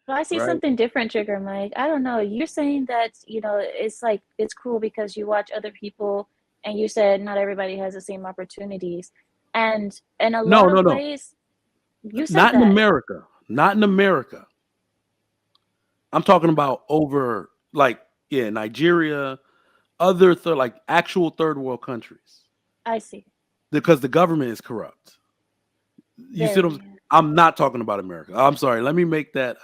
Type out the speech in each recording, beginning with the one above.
Well, I see right? something different, Trigger Mike. I don't know. You're saying that, it's like it's cool because you watch other people and you said not everybody has the same opportunities. And in a No, lot no, of no, ways, you said not in that. America. Not in America. I'm talking about over like yeah, Nigeria, other like actual third world countries I see. because the government is corrupt. You see what Very. I'm not talking about America. I'm sorry. Let me make that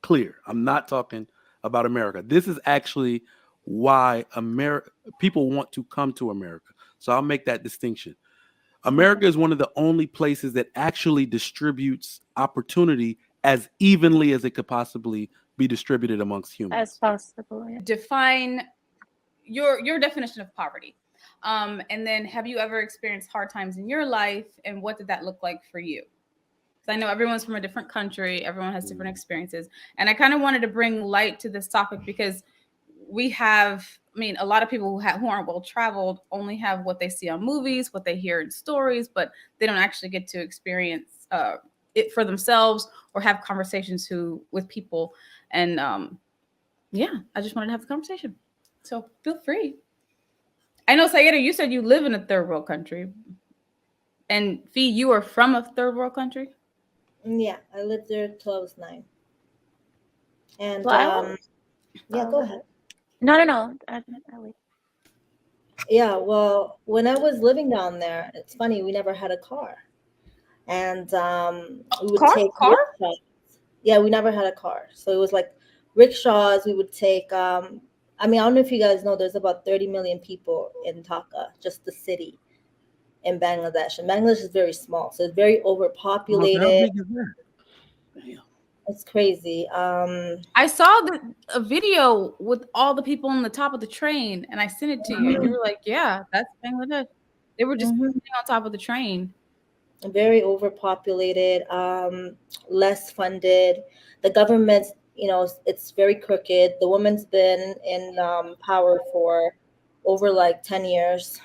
clear. I'm not talking about America. This is actually why America people want to come to America. So I'll make that distinction. Okay. America is one of the only places that actually distributes opportunity as evenly as it could possibly be distributed amongst As humans. possible, yeah. Define your definition of poverty. And then have you ever experienced hard times in your life and what did that look like for you? Because I know everyone's from a different country, everyone has different experiences. And I kind of wanted to bring light to this topic because we have, I mean, a lot of people who aren't well traveled only have what they see on movies, what they hear in stories, but they don't actually get to experience it for themselves or have conversations with people. And yeah, I just wanted to have the conversation. So feel free. I know, Sayeda, you said you live in a third world country. And Fee, you are from a third world country? Yeah, I lived there till I was 9. And Well, I will. yeah, Oh, go go ahead. ahead. No, no, no. I wait. Yeah, well, when I was living down there, it's funny, we never had a car. And we would Car? take Car? rickshaws. Yeah, we never had a car. So it was like rickshaws. We would take, I mean, I don't know if you guys know, there's about 30 million people in Dhaka, just the city in Bangladesh. And Bangladesh is very small, so it's very Okay, how overpopulated. big is that? Damn. It's crazy. I saw a video with all the people on the top of the train and I sent it to you and you Mhm, were like, yeah, that's Bangladesh. They were just mhm. sitting on top of the train. Very overpopulated, less funded. The government, it's very crooked. The woman's been in power for over like 10 years.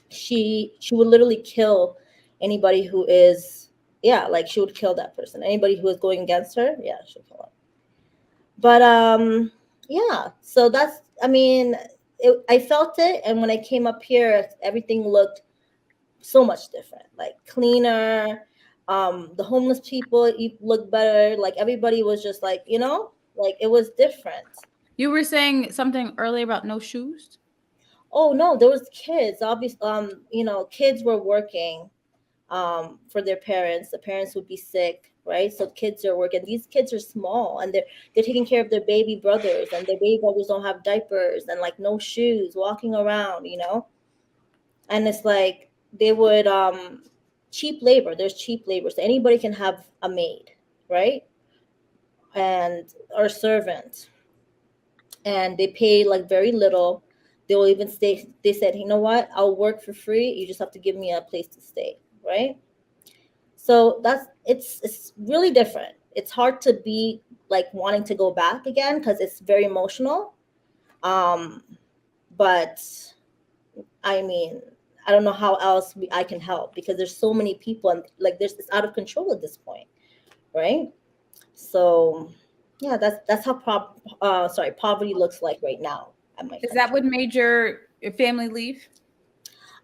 She would literally kill anybody who is, yeah, like she would kill that person. Anybody who is going against her, yeah, she'll kill them. But yeah, so that's, I mean, I felt it, and when I came up here, everything looked so much different, like cleaner. The homeless people looked better. Like everybody was just like, like it was different. You were saying something earlier about no shoes? Oh no, there was kids. Obviously, kids were working for their parents. The parents would be sick, right? So kids are working. These kids are small, and they're taking care of their baby brothers, and their baby brothers don't have diapers and like no shoes, walking around. And it's like they would cheap labor. There's cheap labor, so anybody can have a maid, right? And or servant, and they pay like very little. They will even stay. They said, you know what? I'll work for free. You just have to give me a place to stay, right? So it's really different. It's hard to be like wanting to go back again because it's very emotional. Um, but I mean, I don't know how else I can help because there's so many people, and like it's out of control at this point, right? So yeah, that's how poverty looks like right now at my Is that country. what made your family leave?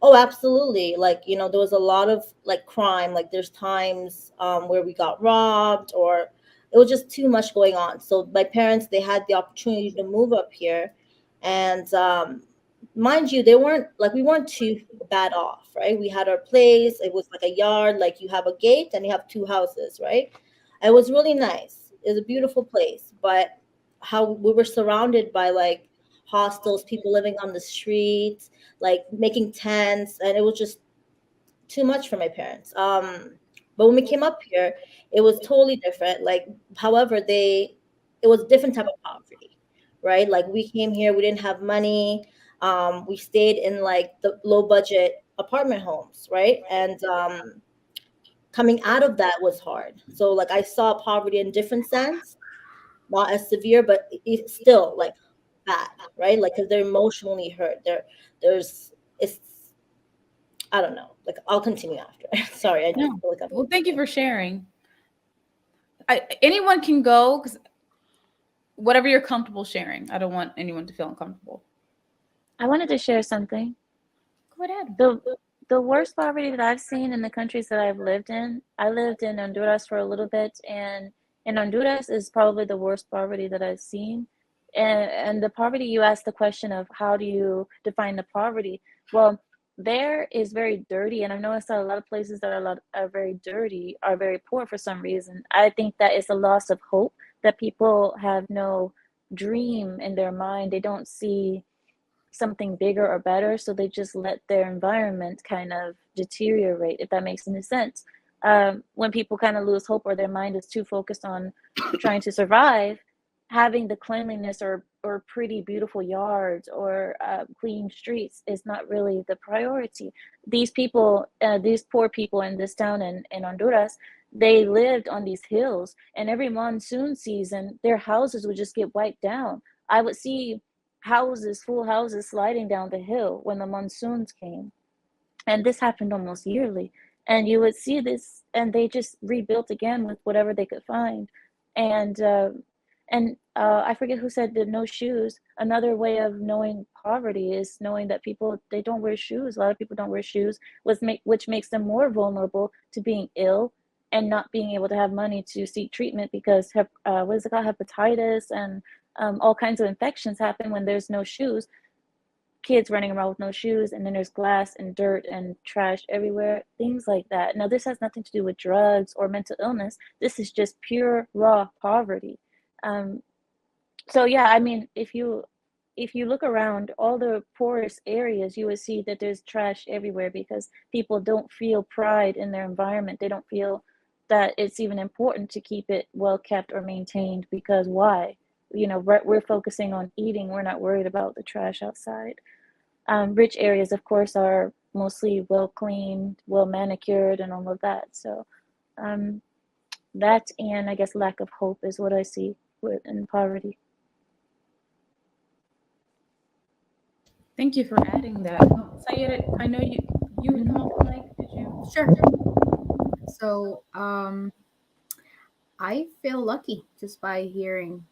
Oh, absolutely. Like, there was a lot of like crime. Like there's times where we got robbed, or it was just too much going on. So my parents, they had the opportunity to move up here. And mind you, we weren't too bad off, right? We had our place. It was like a yard, like you have a gate and you have two houses, right? It was really nice. It was a beautiful place. But how we were surrounded by like hostels, people living on the streets, like making tents, and it was just too much for my parents. But when we came up here, it was totally different. Like, however, it was a different type of poverty, right? Like we came here, we didn't have money. We stayed in like the low budget apartment homes, right? And coming out of that was hard. So like I saw poverty in different sense, not as severe, but it's still like bad, right? Like because they're emotionally hurt. There's it's I don't know. Like I'll continue after. Sorry, I No. feel like I'm Well, thank you talking. for sharing. anyone can go, because whatever you're comfortable sharing. I don't want anyone to feel uncomfortable. I wanted to share something. Go ahead. The worst poverty that I've seen in the countries that I've lived in, I lived in Honduras for a little bit, and in Honduras is probably the worst poverty that I've seen. And the poverty, you asked the question of how do you define the poverty? Well, there is very dirty, and I've noticed that a lot of places that are very dirty are very poor for some reason. I think that it's a loss of hope, that people have no dream in their mind. They don't see something bigger or better, so they just let their environment kind of deteriorate, if that makes any sense. When people kind of lose hope or their mind is too focused on trying to survive, having the cleanliness or pretty beautiful yards or clean streets is not really the priority. These people, these poor people in this town in Honduras, they lived on these hills, and every monsoon season their houses would just get wiped down. I would see full houses sliding down the hill when the monsoons came. And this happened almost yearly. And you would see this, and they just rebuilt again with whatever they could find. And I forget who said the no shoes. Another way of knowing poverty is knowing that people, they don't wear shoes. A lot of people don't wear shoes, which makes them more vulnerable to being ill and not being able to have money to seek treatment, because what is it called, hepatitis and all kinds of infections happen when there's no shoes. Kids running around with no shoes, and then there's glass and dirt and trash everywhere, things like that. Now, this has nothing to do with drugs or mental illness. This is just pure raw poverty. So yeah, I mean, if you look around all the poorest areas, you would see that there's trash everywhere, because people don't feel pride in their environment. They don't feel that it's even important to keep it well kept or maintained, because why? We're focusing on eating. We're not worried about the trash outside. Rich areas, of course, are mostly well cleaned, well manicured, and all of that. So that, and I guess lack of hope, is what I see in poverty. Thank you for adding that. Sayed, I know you had come off the mic. Did you? Sure. So I feel lucky just by hearing,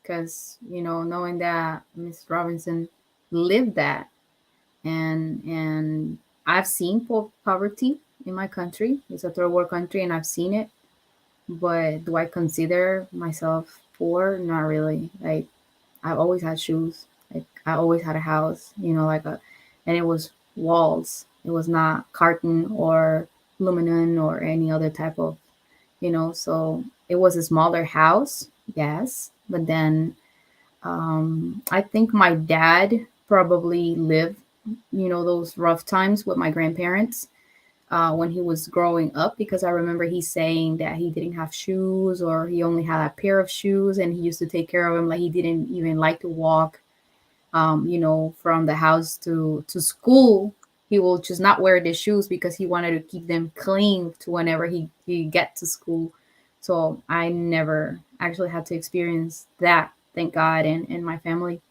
because knowing that Miss Robinson lived that, and I've seen poverty in my country. It's a third world country, and I've seen it. But do I consider myself poor? Not really. Like, I've always had shoes. Like, I always had a house. And it was walls. It was not carton or aluminum or any other type of, So it was a smaller house, yes. But then I think my dad probably lived, those rough times with my grandparents when he was growing up, because I remember he saying that he didn't have shoes, or he only had a pair of shoes, and he used to take care of him. Like, he didn't even like to walk, from the house to school. He will just not wear the shoes because he wanted to keep them clean to whenever he get to school. So I never actually had to experience that, thank God, and my family.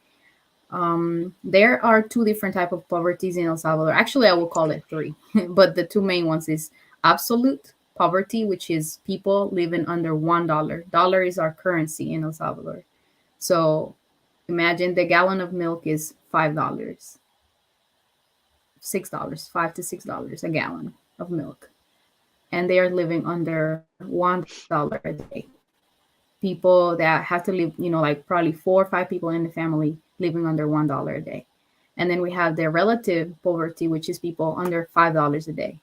There are two different type of poverties in El Salvador. Actually, I will call it three, but the two main ones is absolute poverty, which is people living under $1. Dollar is our currency in El Salvador. So imagine the gallon of milk is $5, $6, $5 to $6 a gallon of milk, and they are living under $1 a day. People that have to live, like probably 4 or 5 people in the family living under $1 a day. And then we have the relative poverty, which is people under $5 a day.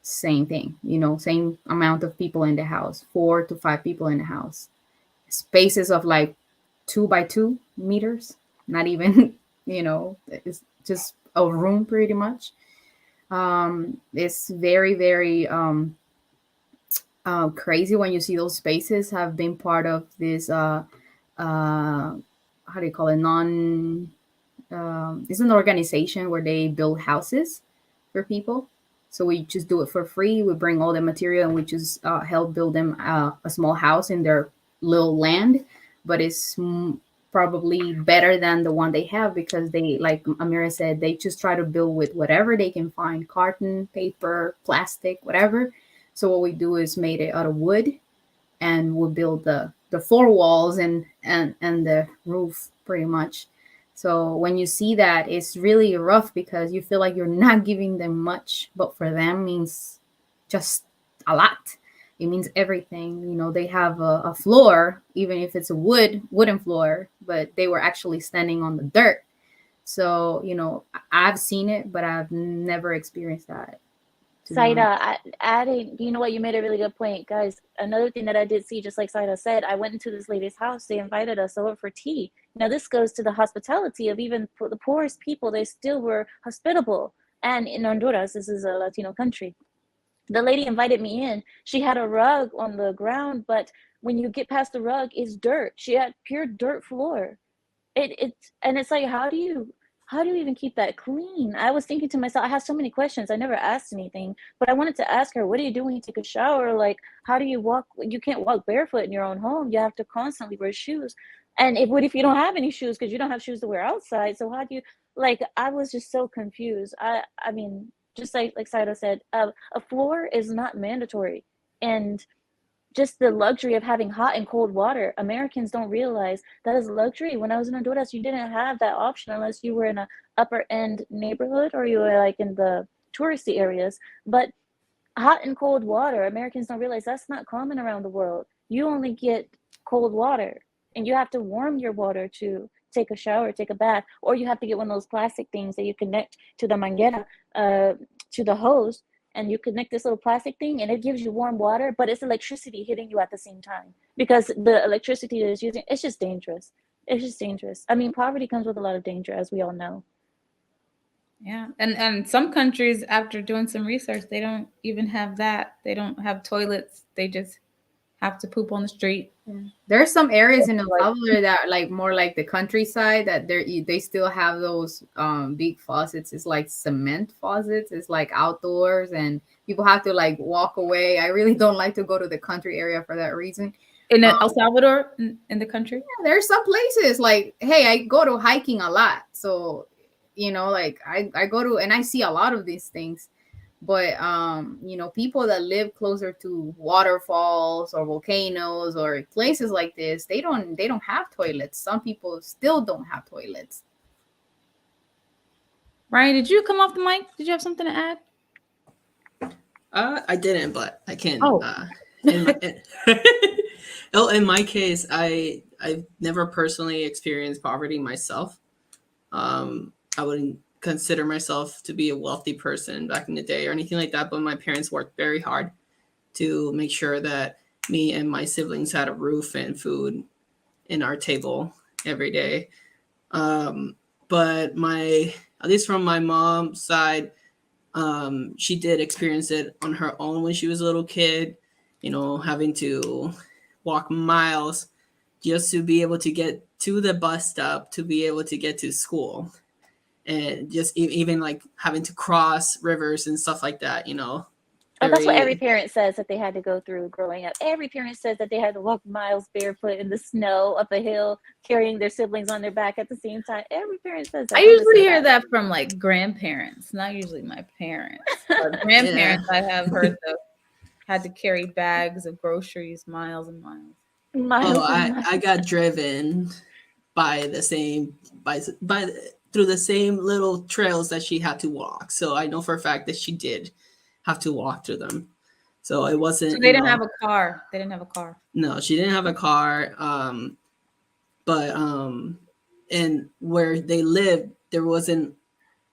Same thing, same amount of people in the house, 4 to 5 people in the house. Spaces of like 2 by 2 meters, not even, it's just a room pretty much. It's very, very crazy when you see those spaces have been part of this how do you call it, it's an organization where they build houses for people. So we just do it for free. We bring all the material and we just help build them a small house in their little land. But it's probably better than the one they have, because they, like Amira said, they just try to build with whatever they can find: carton, paper, plastic, whatever. So what we do is made it out of wood, and we'll build the four walls and the roof pretty much. So when you see that, it's really rough because you feel like you're not giving them much, but for them means just a lot. It means everything. You know, they have a floor, even if it's a wooden floor, but they were actually standing on the dirt. So, you know, I've seen it, but I've never experienced that, to be honest. Saida, adding, you know what, you made a really good point, guys. Another thing that I did see, just like Saida said, I went into this lady's house. They invited us over for tea. Now, this goes to the hospitality of even the poorest people. They still were hospitable. And in Honduras, this is a Latino country. The lady invited me in. She had a rug on the ground, but when you get past the rug, it's dirt. She had pure dirt floor. It's like, how do you even keep that clean? I was thinking to myself, I have so many questions. I never asked anything, but I wanted to ask her, what do you do when you take a shower? Like, how do you walk? You can't walk barefoot in your own home. You have to constantly wear shoes. And what if you don't have any shoes because you don't have shoes to wear outside? So how do you, like, I was just so confused. I mean, just like Saida said, a floor is not mandatory. And just the luxury of having hot and cold water. Americans don't realize that is luxury. When I was in Honduras, you didn't have that option unless you were in a upper end neighborhood or you were like in the touristy areas. But hot and cold water, Americans don't realize that's not common around the world. You only get cold water, and you have to warm your water to take a shower, take a bath, or you have to get one of those plastic things that you connect to the manguera, to the hose, and you connect this little plastic thing and it gives you warm water, but it's electricity hitting you at the same time because the electricity that it's using, it's just dangerous. It's just dangerous. I mean, poverty comes with a lot of danger, as we all know. Yeah. And some countries, after doing some research, they don't even have that. They don't have toilets. They just have to poop on the street. There are some areas in El Like, Salvador that are like more like the countryside that they still have those big faucets. It's like cement faucets. It's like outdoors and people have to like walk away. I really don't like to go to the country area for that reason. in El Salvador, in the country. Yeah, there's some places like, hey, I go to hiking a lot. So, you know, like I go to and I see a lot of these things. But you know, people that live closer to waterfalls or volcanoes or places like this, they don't have toilets. Some people still don't have toilets. Ryan, did you come off the mic? Did you have something to add? I didn't, but I can. Oh. In my case, I've never personally experienced poverty myself. I wouldn't consider myself to be a wealthy person back in the day or anything like that, but my parents worked very hard to make sure that me and my siblings had a roof and food in our table every day. But at least from my mom's side, she did experience it on her own when she was a little kid, you know, having to walk miles just to be able to get to the bus stop, to be able to get to school. And just even like having to cross rivers and stuff like that, you know. Oh, that's what every parent says that they had to go through growing up. Every parent says that they had to walk miles barefoot in the snow up a hill, carrying their siblings on their back at the same time. Every parent says that. I usually hear that from like grandparents, not usually my parents. But grandparents, I have heard had to carry bags of groceries miles and miles. I got driven by through the same little trails that she had to walk. So I know for a fact that she did have to walk through them. So it wasn't. So they didn't have a car. They didn't have a car. No, she didn't have a car. And where they lived, there wasn't,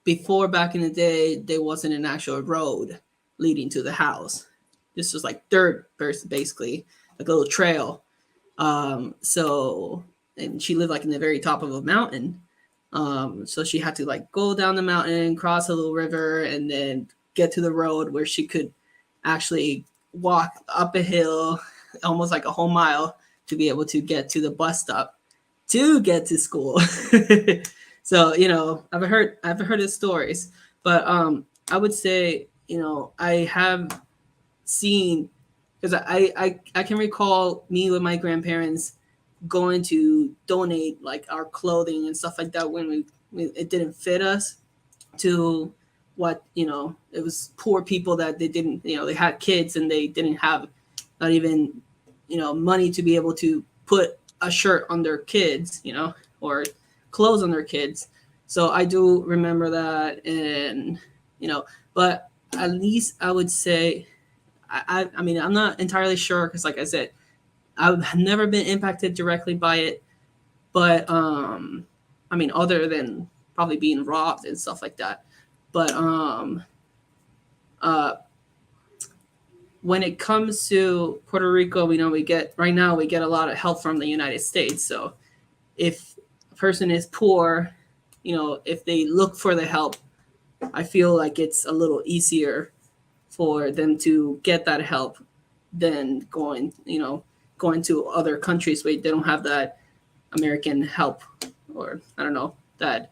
before back in the day, there wasn't an actual road leading to the house. This was like dirt, basically, like a little trail. So, and she lived like in the very top of a mountain. So she had to like go down the mountain, cross a little river, and then get to the road where she could actually walk up a hill, almost like a whole mile, to be able to get to the bus stop to get to school. So, you know, I've heard the stories, but I would say, you know, I have seen, because I can recall me with my grandparents going to donate like our clothing and stuff like that when it didn't fit us, to what, it was poor people that they didn't, they had kids and they didn't have not even, money to be able to put a shirt on their kids, or clothes on their kids. So I do remember that. And, but at least I would say, I mean, I'm not entirely sure because, like I said, I've never been impacted directly by it. But, I mean, other than probably being robbed and stuff like that. But, uh, when it comes to Puerto Rico, we know we get a lot of help from the United States. So if a person is poor, if they look for the help, I feel like it's a little easier for them to get that help than going to other countries where they don't have that American help, or I don't know, that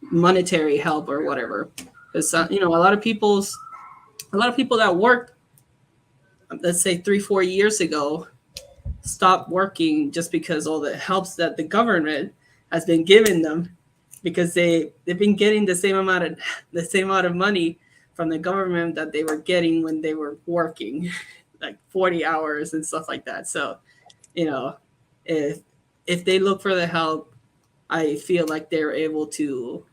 monetary help or whatever. Because a lot of people that worked, let's say 3-4 years ago, stopped working just because all the helps that the government has been giving them, because they've been getting the same amount of money from the government that they were getting when they were working like 40 hours and stuff like that. So, if they look for the help, I feel like they're able to,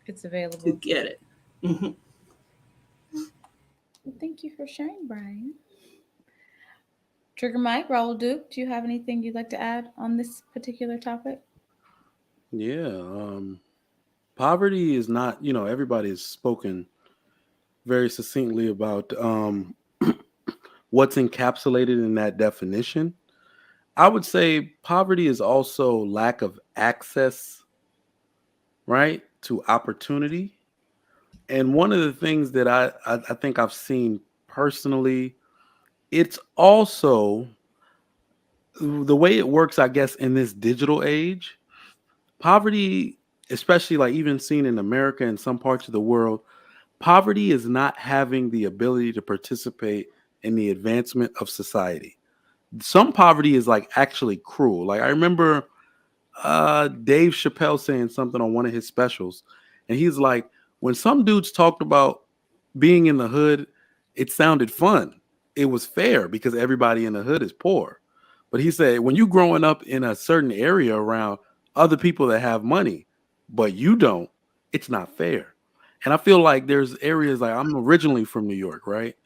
It's to available. get it. Mm-hmm. Well, thank you for sharing, Brian. Trigger Mike, Raul Duke, do you have anything you'd like to add on this particular topic? Yeah. Poverty is not, everybody has spoken very succinctly about what's encapsulated in that definition. I would say poverty is also lack of access, right, to opportunity. And one of the things that I think I've seen personally, it's also the way it works, I guess, in this digital age. Poverty, especially like even seen in America and some parts of the world, poverty is not having the ability to participate in the advancement of society. Some poverty is like actually cruel. Like I remember Dave Chappelle saying something on one of his specials, and he's like, when some dudes talked about being in the hood, it sounded fun. It was fair because everybody in the hood is poor. But he said when you growing up in a certain area around other people that have money, but you don't, it's not fair. And I feel like there's areas like I'm originally from New York, right?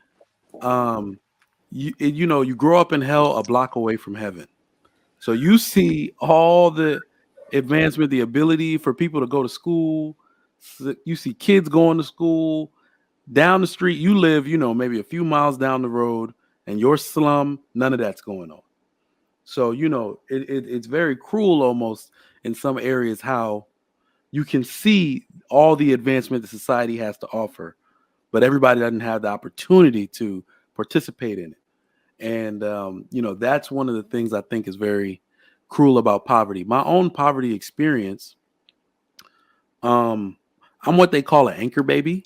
Um, you grow up in hell a block away from heaven. So you see all the advancement, the ability for people to go to school. You see kids going to school down the street. You live, maybe a few miles down the road, and your slum, none of that's going on. So it's very cruel almost in some areas how you can see all the advancement that society has to offer, but everybody doesn't have the opportunity to participate in it. And that's one of the things I think is very cruel about poverty. My own poverty experience, um, I'm what they call an anchor baby.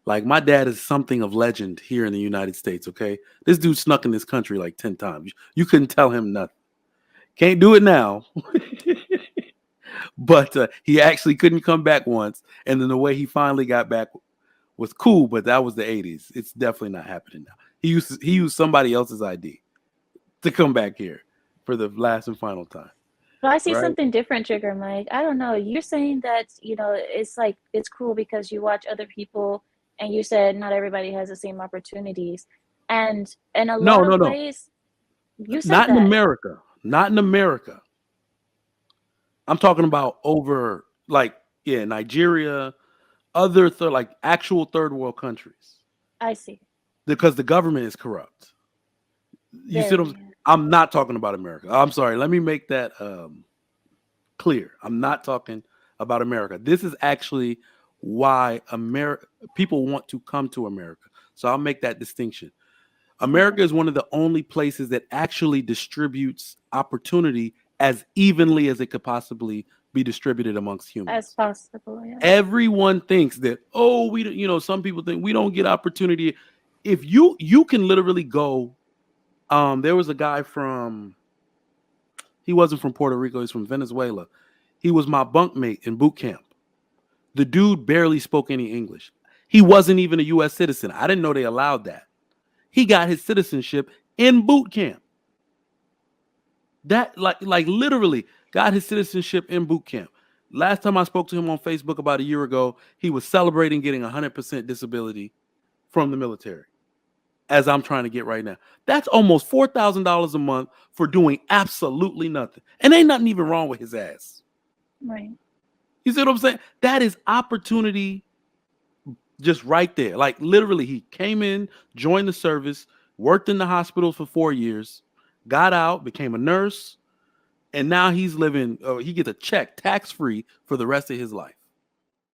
Like my dad is something of legend here in the United States. Okay, this dude snuck in this country like 10 times. You couldn't tell him nothing. Can't do it now, but he actually couldn't come back once. And then the way he finally got back was cool, but that was the 80s. It's definitely not happening now. He used somebody else's ID to come back here for the last and final time, But I see right? something different, Trigger Mike. I don't know. You're saying that, it's like it's cruel because you watch other people and you said not everybody has the same opportunities. And in a No, lot no, of no, ways, you said not in that. America. Not in America. I'm talking about over like yeah, Nigeria, other like actual third world countries I see. because the government is corrupt. You see what Very. I'm not talking about America. I'm sorry. Let me make that clear. I'm not talking about America. This is actually why America people want to come to America. So I'll make that distinction. Okay. America is one of the only places that actually distributes opportunity as evenly as it could possibly be distributed amongst As humans. possible, yes. Everyone thinks that, oh, some people think we don't get opportunity. If you can literally go, there was a guy he wasn't from Puerto Rico, he's from Venezuela. He was my bunkmate in boot camp. The dude barely spoke any English. He wasn't even a U.S. citizen. I didn't know they allowed that. He got his citizenship in boot camp. That like literally got his citizenship in boot camp. Last time I spoke to him on Facebook about a year ago, he was celebrating getting 100% disability from the military, as I'm trying to get right now. That's almost $4,000 a month for doing absolutely nothing. And ain't nothing even wrong with his ass. Right. You see what I'm saying? That is opportunity just right there. Like literally, he came in, joined the service, worked in the hospital for 4 years, got out, became a nurse, and now he's living, he gets a check tax-free for the rest of his life.